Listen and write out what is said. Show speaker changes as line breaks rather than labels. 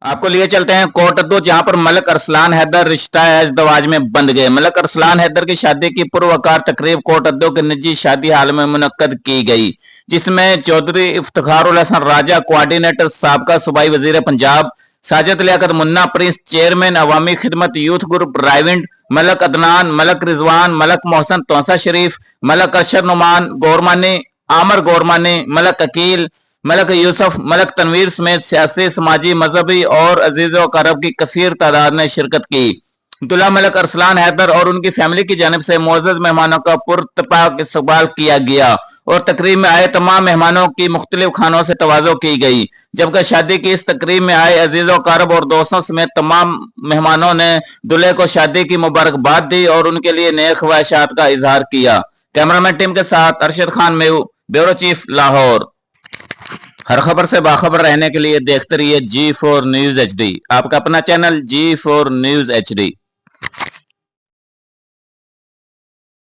आपको लिए चलते हैं कोटद्दू, जहां पर मलक अरसलान हैदर रिश्ता एजदवाज में बंध गए। मलक अरसलान हैदर की शादी की पुरवकार तकरीब कोटद्दू के निजी शादी हाल में मुनक्कद की गई, जिसमें चौधरी इफ्तिखारुल हसन राजा कोऑर्डिनेटर, साबका सूबाई वजीर पंजाब साजिद लियाकत मुन्ना प्रिंस, चेयरमैन अवामी खिदमत यूथ ग्रुप रायविंड, मलक अदनान, मलक रिजवान, मलक मोहसन तौसा शरीफ, मलक अरशद नुमान गोरमानी, आमर गोरमानी, मलक अकील, मलक यूसुफ, मलक तनवीर समेत सियासी, समाजी, मजहबी और अजीजों करब की कसीर तादाद ने शिरकत की। दुल्हा मलक अरसलान हैदर और उनकी फैमिली की जानिब से मोअज़्ज़ज़ मेहमानों का पुरतपाक इस्तकबाल किया गया और तकरीब में आए तमाम मेहमानों की मुख्तलिफ खानों से तवाज़ो की गई, जबकि शादी की इस तकरीब में आए अजीजों कारब और दोस्तों समेत तमाम मेहमानों ने दूल्हे को शादी की मुबारकबाद दी और उनके लिए नेक ख्वाहिशात का इजहार किया। कैमरामैन टीम के साथ अरशद खान मेहू, ब्यूरो चीफ, लाहौर। हर खबर से बाखबर रहने के लिए देखते रहिए G4 न्यूज HD, आपका अपना चैनल G4 न्यूज HD।